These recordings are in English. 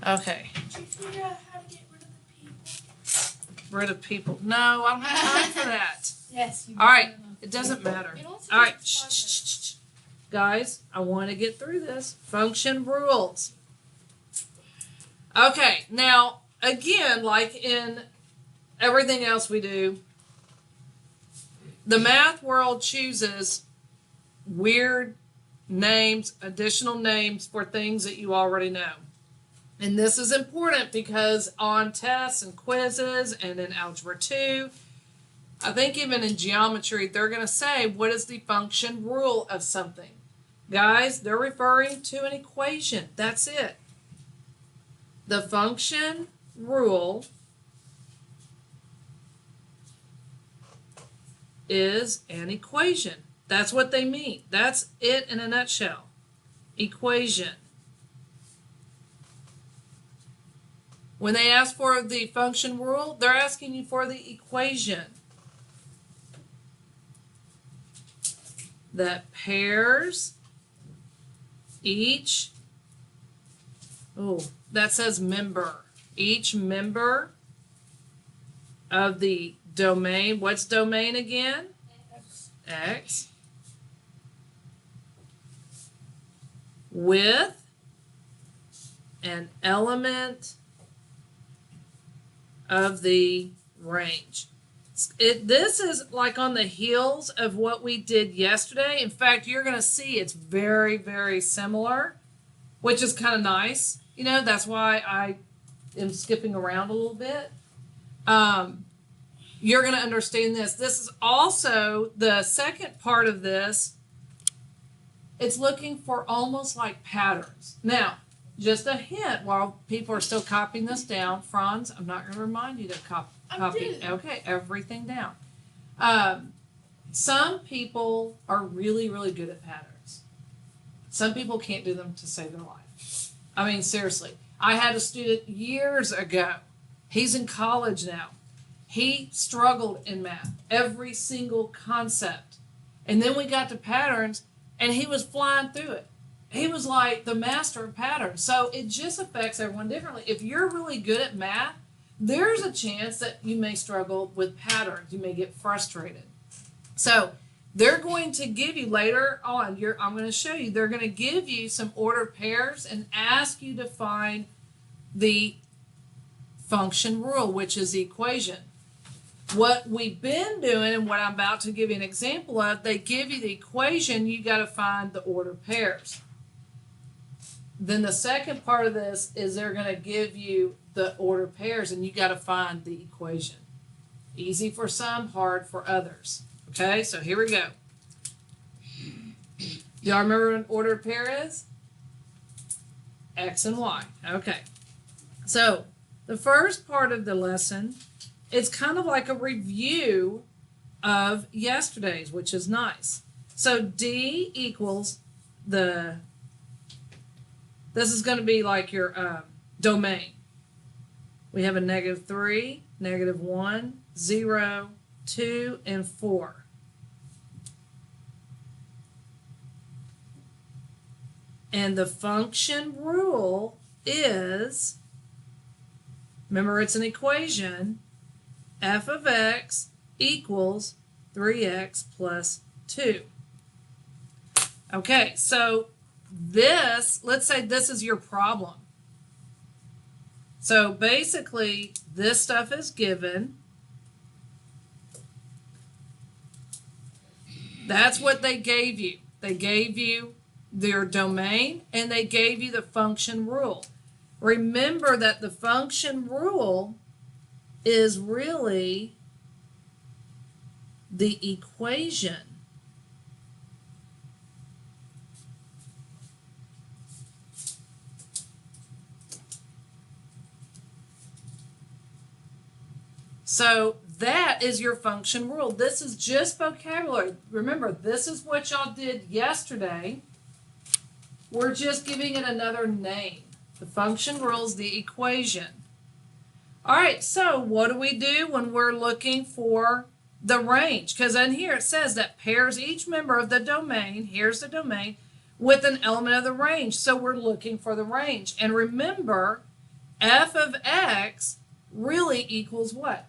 Okay. Did you figure out how to get rid of the people? Rid of people. No, I don't have time for that. Yes, you All right. do. It doesn't matter. It only All right. takes 5 minutes. Guys, I want to get through this. Function rules. Okay. Now, again, like in everything else we do, the math world chooses weird names, additional names for things that you already know. And this is important because on tests and quizzes and in Algebra 2, I think even in geometry, they're going to say, what is the function rule of something? Guys, they're referring to an equation. That's it. The function rule is an equation. That's what they mean. That's it in a nutshell. Equation. When they ask for the function rule, they're asking you for the equation that pairs each, that says member, each member of the domain. What's domain again? X. With an element of the range. This is like on the heels of what we did yesterday. In fact, you're going to see it's very, very similar, which is kind of nice. You know, that's why I am skipping around a little bit. You're going to understand this. This is also the second part of this. It's looking for almost like patterns. Now, just a hint while people are still copying this down. Franz, I'm not going to remind you to copy. Okay, everything down. Some people are really, really good at patterns. Some people can't do them to save their life. I mean, seriously. I had a student years ago. He's in college now. He struggled in math, every single concept. And then we got to patterns, and he was flying through it. He was like the master of patterns. So it just affects everyone differently. If you're really good at math, there's a chance that you may struggle with patterns. You may get frustrated. So they're going to give you later on, I'm going to show you, they're going to give you some ordered pairs and ask you to find the function rule, which is the equation. What we've been doing and what I'm about to give you an example of, they give you the equation, you got to find the ordered pairs. Then the second part of this is they're going to give you the ordered pairs and you got to find the equation. Easy for some, hard for others. Okay, so here we go. Do y'all remember what an ordered pair is? X and Y. Okay. So the first part of the lesson, it's kind of like a review of yesterday's, which is nice. So D equals this is going to be like your domain. We have a -3, -1, 0, 2, and 4. And the function rule is, remember it's an equation, f of x equals 3x plus 2. Okay, so let's say this is your problem. So basically, this stuff is given. That's what they gave you. They gave you their domain, and they gave you the function rule. Remember that the function rule is really the equation. So that is your function rule. This is just vocabulary. Remember, this is what y'all did yesterday. We're just giving it another name. The function rule is the equation. All right, so what do we do when we're looking for the range? Because in here it says that pairs each member of the domain, here's the domain, with an element of the range. So we're looking for the range. And remember, f of x really equals what?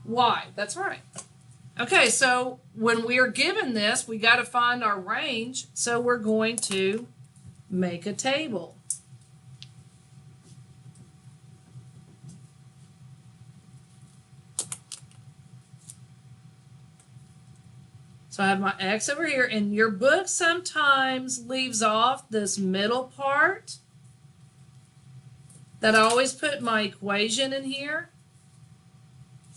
Y. That's right. Okay, so when we are given this, we got to find our range, so we're going to make a table. So I have my x over here, and your book sometimes leaves off this middle part that I always put my equation in here.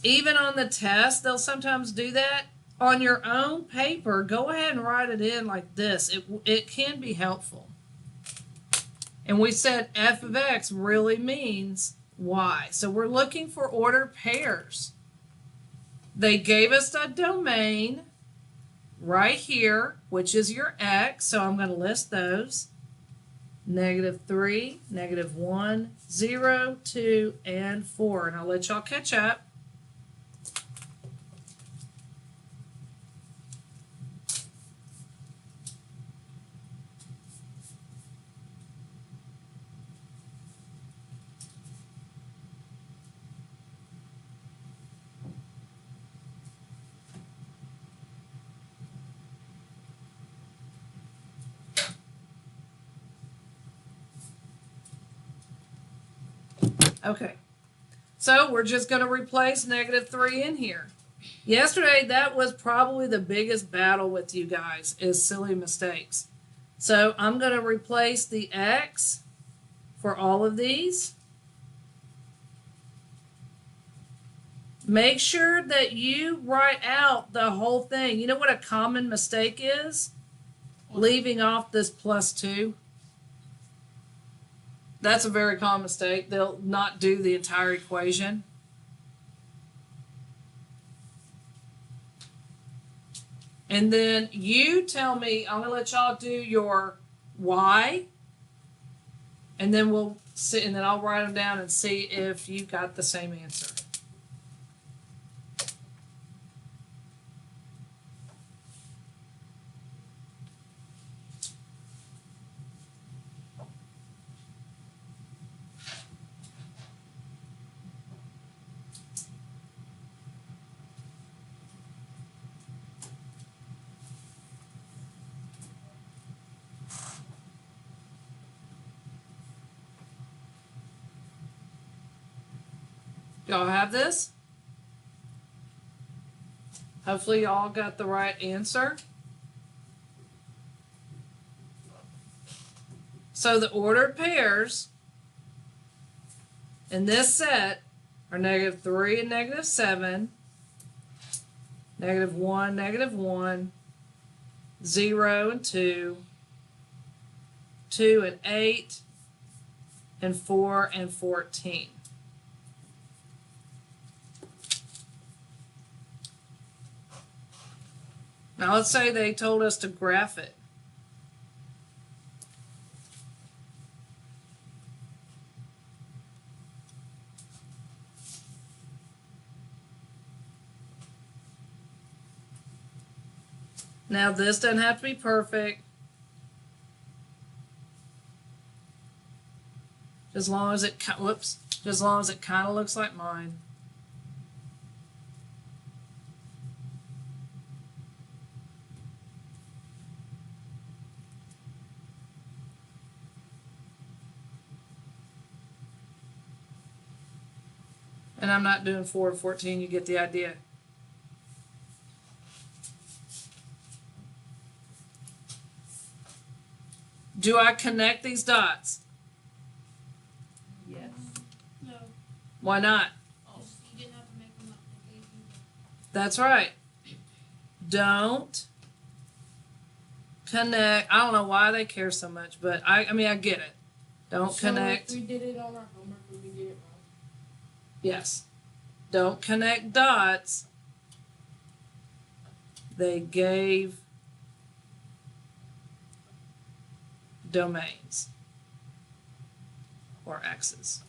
Even on the test, they'll sometimes do that. On your own paper, go ahead and write it in like this. It can be helpful. And we said f of x really means y. So we're looking for ordered pairs. They gave us a domain right here, which is your x. So I'm going to list those. -3, -1, 0, 2, and 4. And I'll let y'all catch up. Okay, so we're just going to replace -3 in here. Yesterday, that was probably the biggest battle with you guys, is silly mistakes. So I'm going to replace the x for all of these. Make sure that you write out the whole thing. You know what a common mistake is? Leaving off this +2. That's a very common mistake. They'll not do the entire equation. And then you tell me, I'm going to let y'all do your y. And then we'll see, and then I'll write them down and see if you got the same answer. Y'all have this? Hopefully y'all got the right answer. So the ordered pairs in this set are -3 and -7, -1, -1, 0 and 2, 2 and 8, and 4 and 14. Now let's say they told us to graph it. Now this doesn't have to be perfect. As long as it, as long as it kind of looks like mine. And I'm not doing 4 to 14, you get the idea. Do I connect these dots? Yes. No. Why not? Oh, you didn't have to make them up. They gave you That's right. Don't connect. I don't know why they care so much, but I mean, I get it. Don't So connect. if we did it on our homework, we would get it wrong. Yes. Don't connect dots. They gave domains or x's.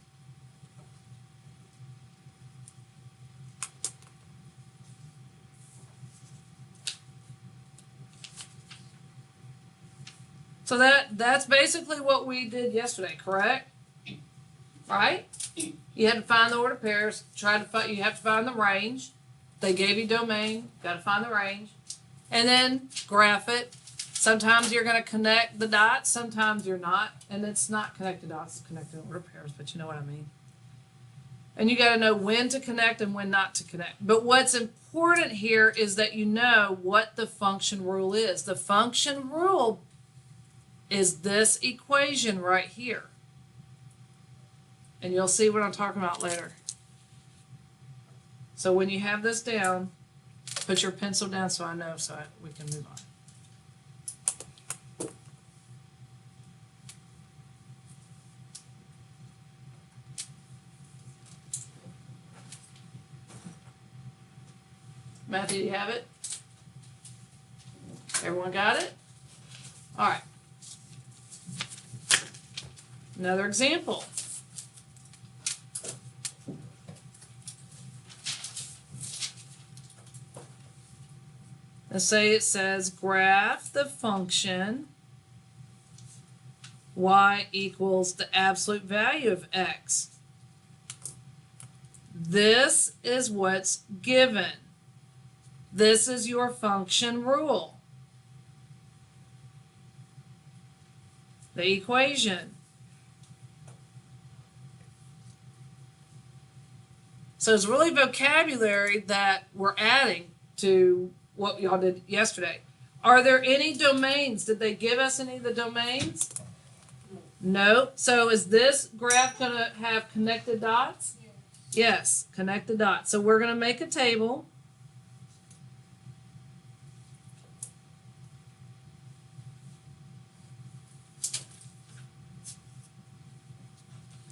So that's basically what we did yesterday, correct? right? You had to find the order pairs, you have to find the range. They gave you domain, got to find the range, and then graph it. Sometimes you're going to connect the dots, sometimes you're not, and it's not connected dots, it's connected order pairs, but you know what I mean. And you got to know when to connect and when not to connect. But what's important here is that you know what the function rule is. The function rule is this equation right here. And you'll see what I'm talking about later. So when you have this down, put your pencil down so I know we can move on. Matthew, you have it? Everyone got it? All right. Another example. Let's say it says graph the function y equals the absolute value of x. This is what's given. This is your function rule. The equation. So it's really vocabulary that we're adding to what y'all did yesterday. Are there any domains? Did they give us any of the domains? No. So is this graph going to have connected dots? Yes, connected dots. So we're going to make a table.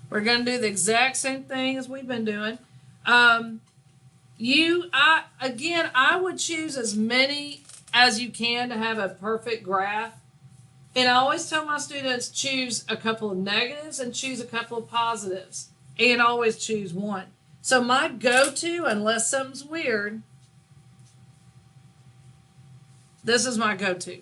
We're going to do the exact same thing as we've been doing. I would choose as many as you can to have a perfect graph. And I always tell my students, choose a couple of negatives and choose a couple of positives. And always choose one. So my go-to, unless something's weird, this is my go-to.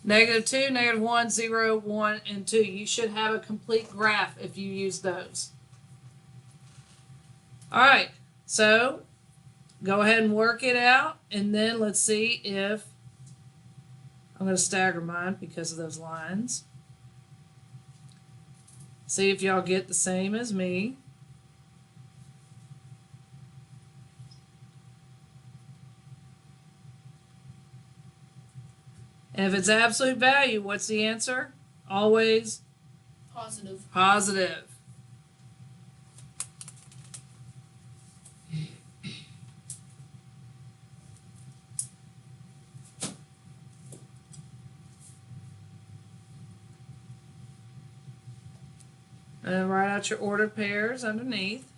-2, -1, 0, 1, and 2. You should have a complete graph if you use those. All right, so go ahead and work it out, and then let's see if I'm going to stagger mine because of those lines. See if y'all get the same as me. And if it's absolute value, what's the answer? Always Positive. positive. And then write out your ordered pairs underneath.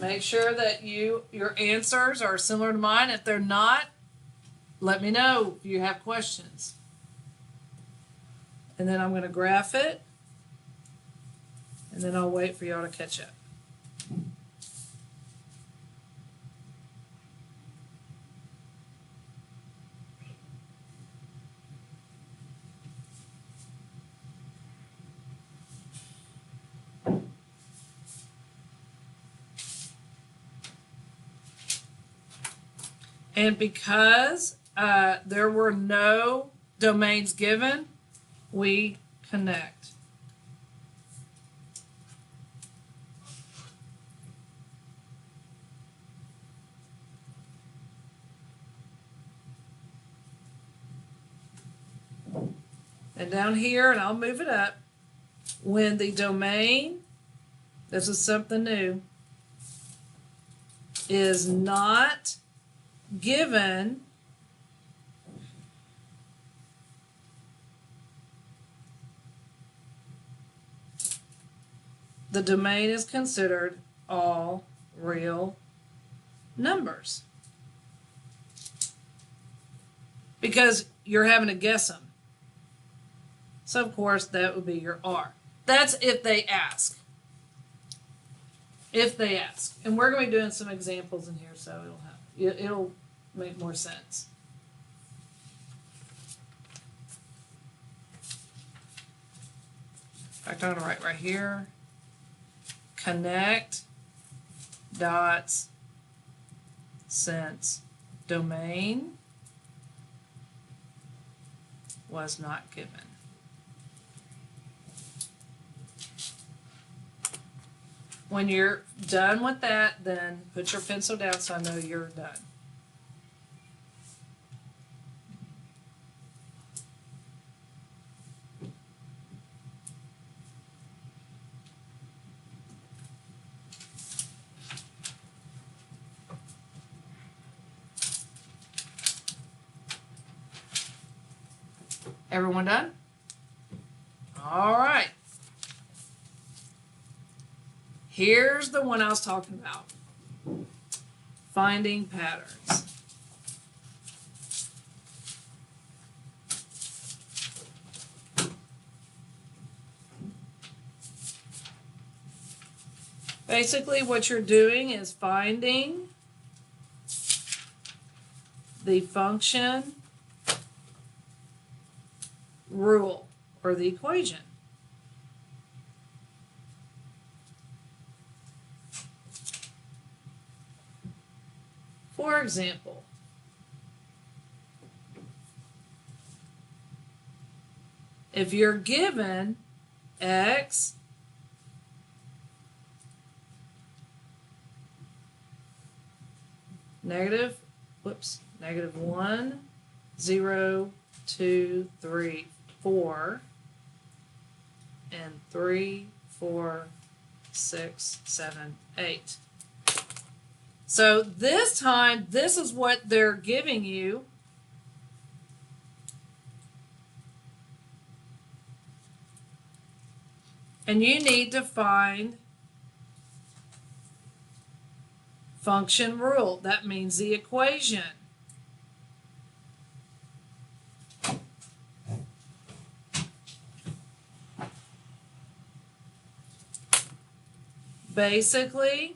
Make sure that your answers are similar to mine. If they're not, let me know if you have questions. And then I'm going to graph it. And then I'll wait for y'all to catch up. And because there were no domains given, we connect. And down here, and I'll move it up, when the domain, this is something new, is not given, the domain is considered all real numbers. Because you're having to guess them. So of course that would be your R. That's if they ask. If they ask. And we're going to be doing some examples in here, so it'll make more sense. In fact, I'm going to write right here. Connect dots since domain was not given. When you're done with that, then put your pencil down so I know you're done. Everyone done? All right. Here's the one I was talking about. Finding patterns. Basically, what you're doing is finding the function rule or the equation. For example, if you're given x negative 1, 0, 2, 3, 4, and 3, 4, 6, 7, 8. So this time, this is what they're giving you. And you need to find function rule. That means the equation. Basically,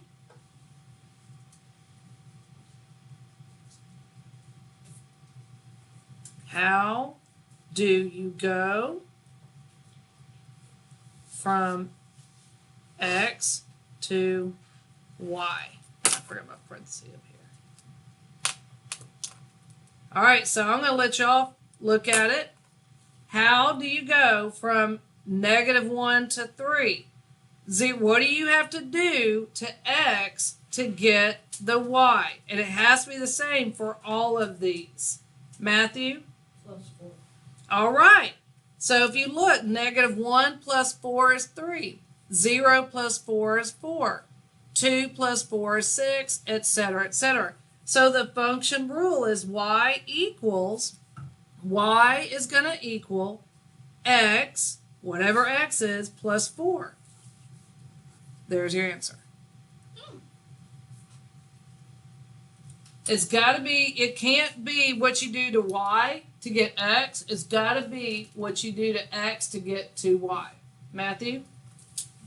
how do you go from x to y? I forgot my parenthesis up here. All right, so I'm going to let y'all look at it. How do you go from -1 to 3? What do you have to do to x to get the y? And it has to be the same for all of these. Matthew? +4. All right. So if you look, -1 plus 4 is 3. 0 plus 4 is 4. 2 plus 4 is 6, etc., etc. So the function rule is y is going to equal x, whatever x is, plus 4. There's your answer. It's got to be, it can't be what you do to y to get x. It's got to be what you do to x to get to y. Matthew?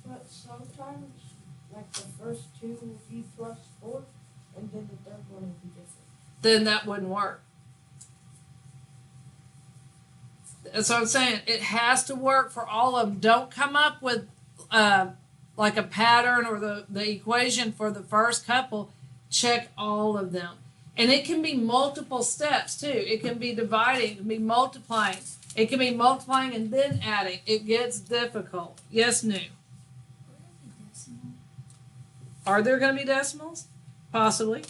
But sometimes, like the first two will be +4, and then the third one will be different. Then that wouldn't work. That's what I'm saying. It has to work for all of them. Don't come up with like a pattern or the equation for the first couple. Check all of them. And it can be multiple steps too. It can be dividing, it can be multiplying. It can be multiplying and then adding. It gets difficult. Yes, New? Are there going to be decimals? Possibly.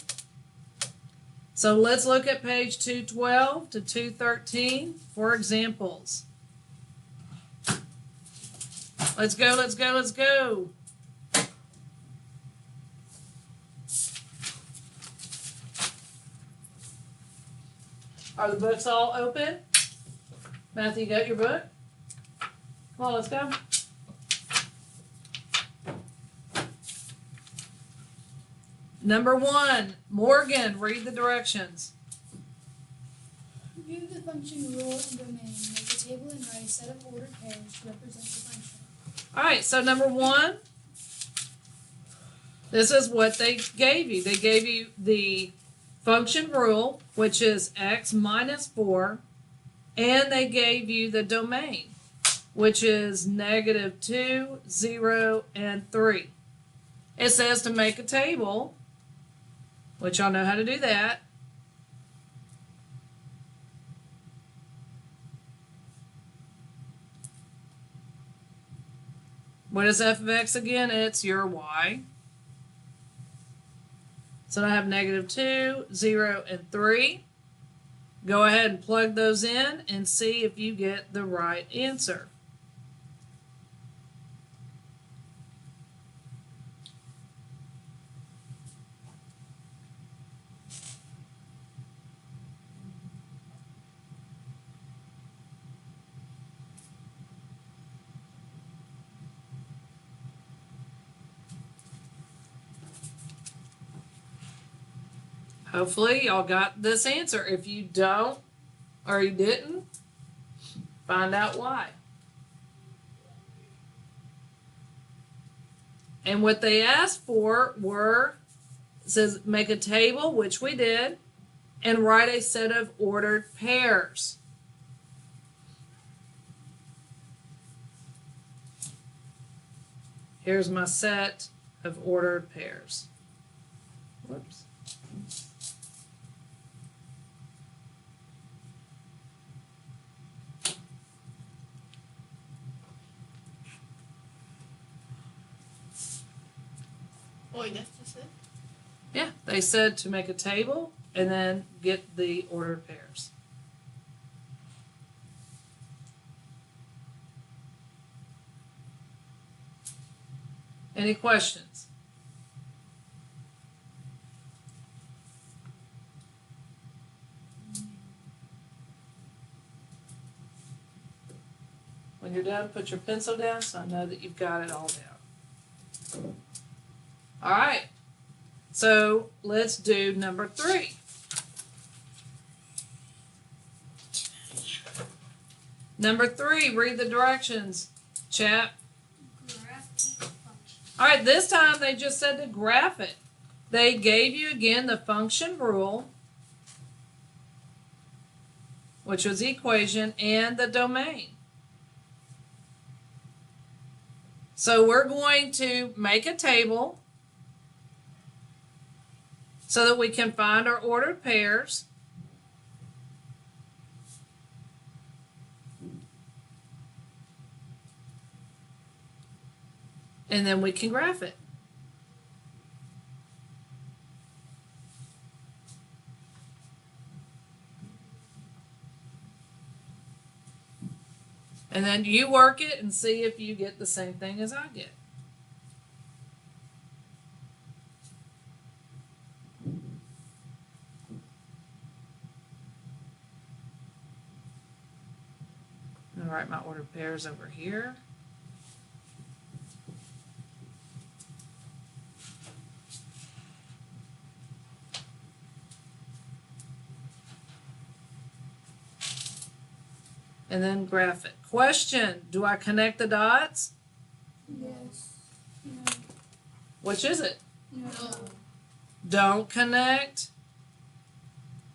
So let's look at page 212 to 213 for examples. Let's go, let's go, let's go. Are the books all open? Matthew, you got your book? Come on, let's go. Number 1, Morgan, read the directions. View the function rule and domain. Make a table and write a set of ordered pairs to represent the function. All right, so number 1, this is what they gave you. They gave you the function rule, which is x minus 4, and they gave you the domain, which is -2, 0, and 3. It says to make a table, which y'all know how to do that. What is f of x again? It's your y. So I have -2, 0, and 3. Go ahead and plug those in and see if you get the right answer. Hopefully y'all got this answer. If you don't or you didn't, find out why. And what they asked for were, it says make a table, which we did, and write a set of ordered pairs. Here's my set of ordered pairs. Whoops. Wait, that's just it? Yeah, they said to make a table and then get the ordered pairs. Any questions? When you're done, put your pencil down so I know that you've got it all down. All right, so let's do number 3. Number 3, read the directions, chap. Graph the function. All right, this time they just said to graph it. They gave you again the function rule, which was the equation, and the domain. So we're going to make a table so that we can find our ordered pairs. And then we can graph it. And then you work it and see if you get the same thing as I get. I'll write my ordered pairs over here. And then graph it. Question, do I connect the dots? Yes. No. Which is it? No. Don't connect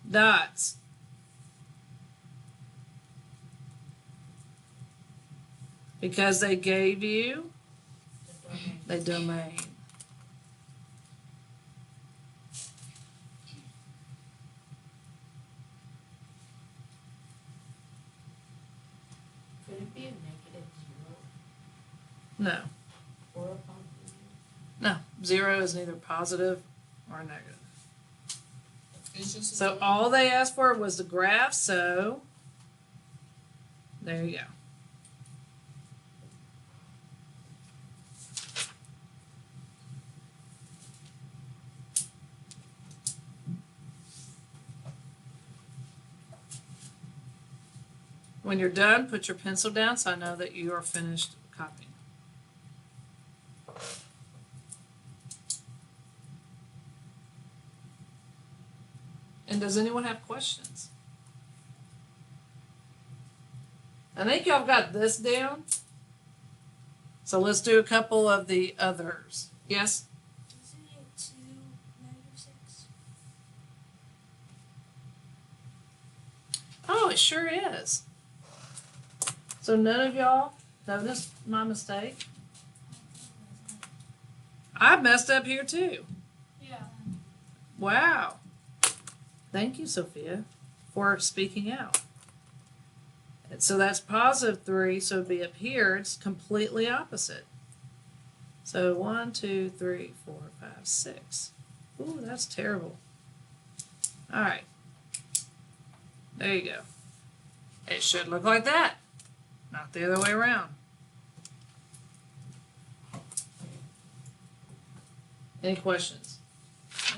dots. Because they gave you the domain. Could it be a -0 No. or a positive? No. 0 is neither positive or negative. It's just a So zero. all they asked for was the graph, so there you go. When you're done, put your pencil down so I know that you are finished copying. And does anyone have questions? I think y'all got this down. So let's do a couple of the others. Yes? Isn't it 2 -6? Oh, it sure is. So none of y'all noticed my mistake? I messed up here too. Yeah. Wow. Thank you, Sophia, for speaking out. And so that's +3, so it'd be up here. It's completely opposite. So 1, 2, 3, 4, 5, 6. Ooh, that's terrible. All right. There you go. It should look like that, not the other way around. Any questions?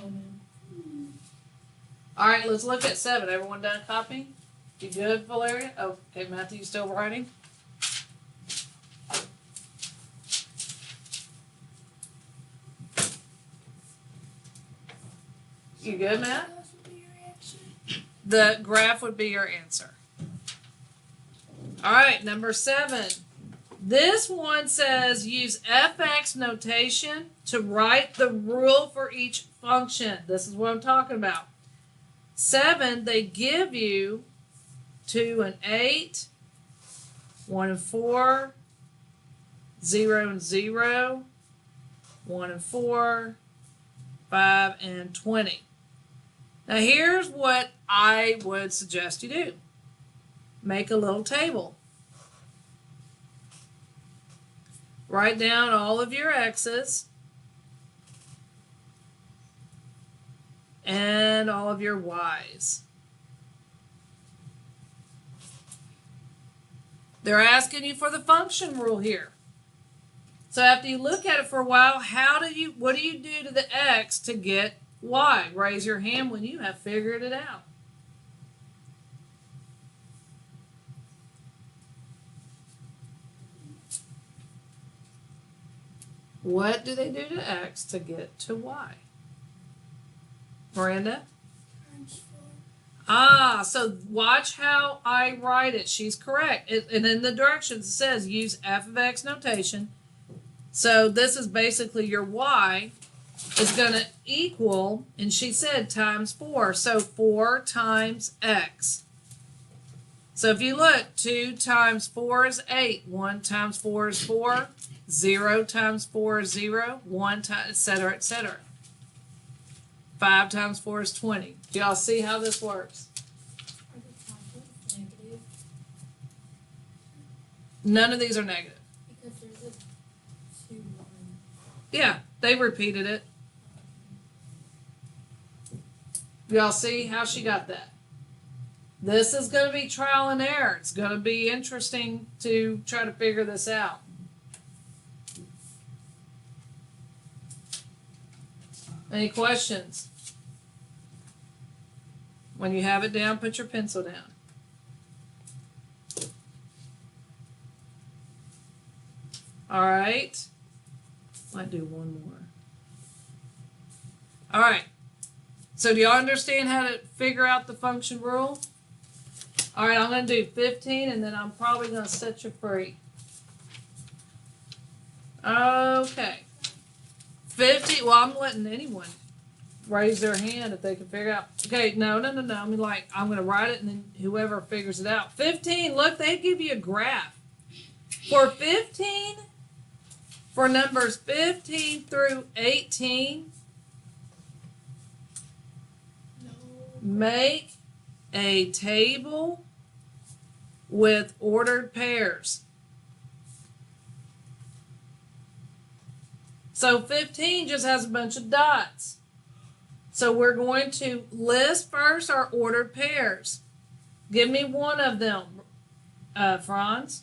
Oh, man. All right, let's look at 7. Everyone done copying? You good, Valeria? Oh, okay, Matthew, you still writing? You good, Matt? What would be your answer? The graph would be your answer. All right, number 7. This one says use fx notation to write the rule for each function. This is what I'm talking about. 7, they give you 2 and 8, 1 and 4, 0 and 0, 1 and 4, 5 and 20. Now here's what I would suggest you do. Make a little table. Write down all of your x's and all of your y's. They're asking you for the function rule here. So after you look at it for a while, what do you do to the x to get y? Raise your hand when you have figured it out. What do they do to x to get to y? Miranda? Times 4. Ah, so watch how I write it. She's correct. And in the directions it says use f of x notation. So this is basically your y is going to equal, and she said times 4. So 4 times x. So if you look, 2 times 4 is 8. 1 times 4 is 4. 0 times 4 is 0. 1 times, etc., etc. 5 times 4 is 20. Do y'all see how this works? Are the positive negative? None of these are negative. Because there's a 2 1. Yeah, they repeated it. Y'all see how she got that? This is going to be trial and error. It's going to be interesting to try to figure this out. Any questions? When you have it down, put your pencil down. All right. Might do one more. All right. So do y'all understand how to figure out the function rule? All right, I'm going to do 15, and then I'm probably going to set you free. Okay. 50, well, I'm letting anyone raise their hand if they can figure out. Okay, no. I mean, like, I'm going to write it, and then whoever figures it out. 15, look, they give you a graph. For 15, for numbers 15 through 18, No. make a table with ordered pairs. So 15 just has a bunch of dots. So we're going to list first our ordered pairs. Give me one of them, Franz.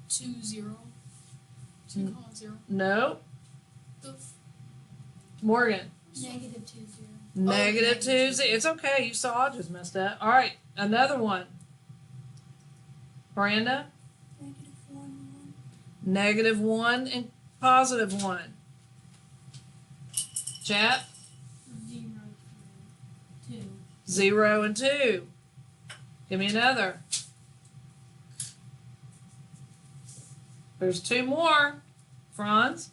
2 0. 2 colon 0. No. Oof. Morgan. -2 0. Negative 2. It's okay. You saw I just messed up. All right. Another one. Miranda. -1 1. -1 and +1. Chap. 0 0 and 2. Give me another. There's 2 more, Franz.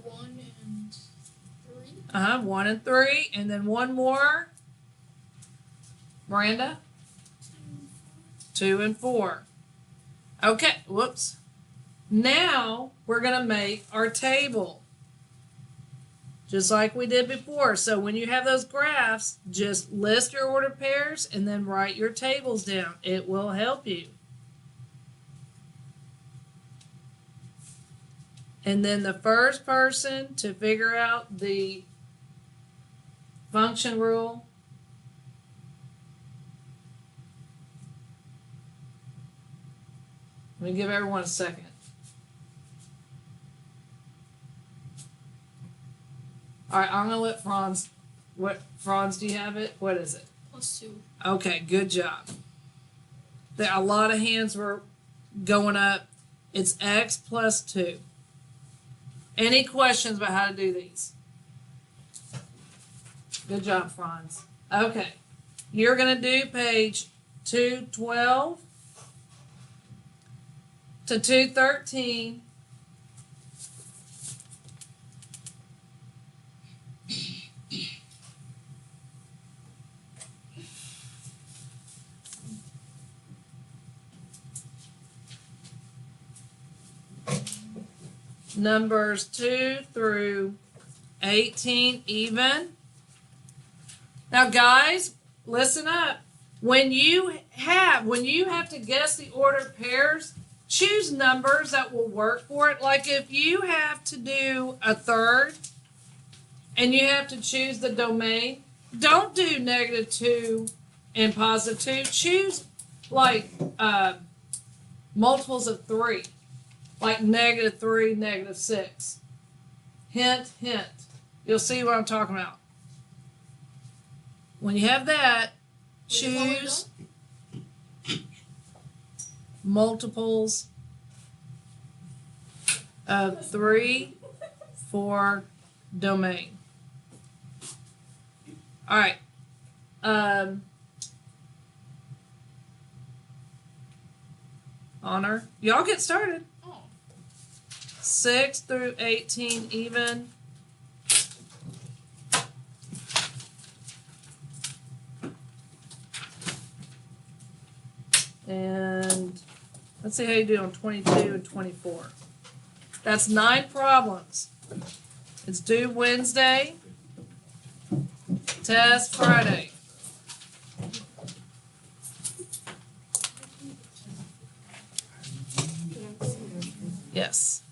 1 and 3. 1 and 3, and then 1 more. Miranda? 2 and 4. Okay, whoops. Now we're going to make our table. Just like we did before. So when you have those graphs, just list your ordered pairs and then write your tables down. It will help you. And then the first person to figure out the function rule. Let me give everyone a second. All right, I'm gonna let Franz. Franz, do you have it? What is it? +2. Okay, good job. There a lot of hands were going up. It's x plus 2. Any questions about how to do these? Good job, Franz. Okay, you're gonna do page 212 to 213. Numbers 2 through 18 even. Now guys, listen up. When you have to guess the ordered pairs, choose numbers that will work for it. Like if you have to do a third and you have to choose the domain, don't do -2 and +2. Choose like multiples of 3. Like -3, -6. Hint, hint. You'll see what I'm talking about. When you have that, choose multiples of 3 for domain. All right. Honor. Y'all get started. 6 through 18 even. And let's see how you do on 22 and 24. That's 9 problems. It's due Wednesday. Test Friday. Yes.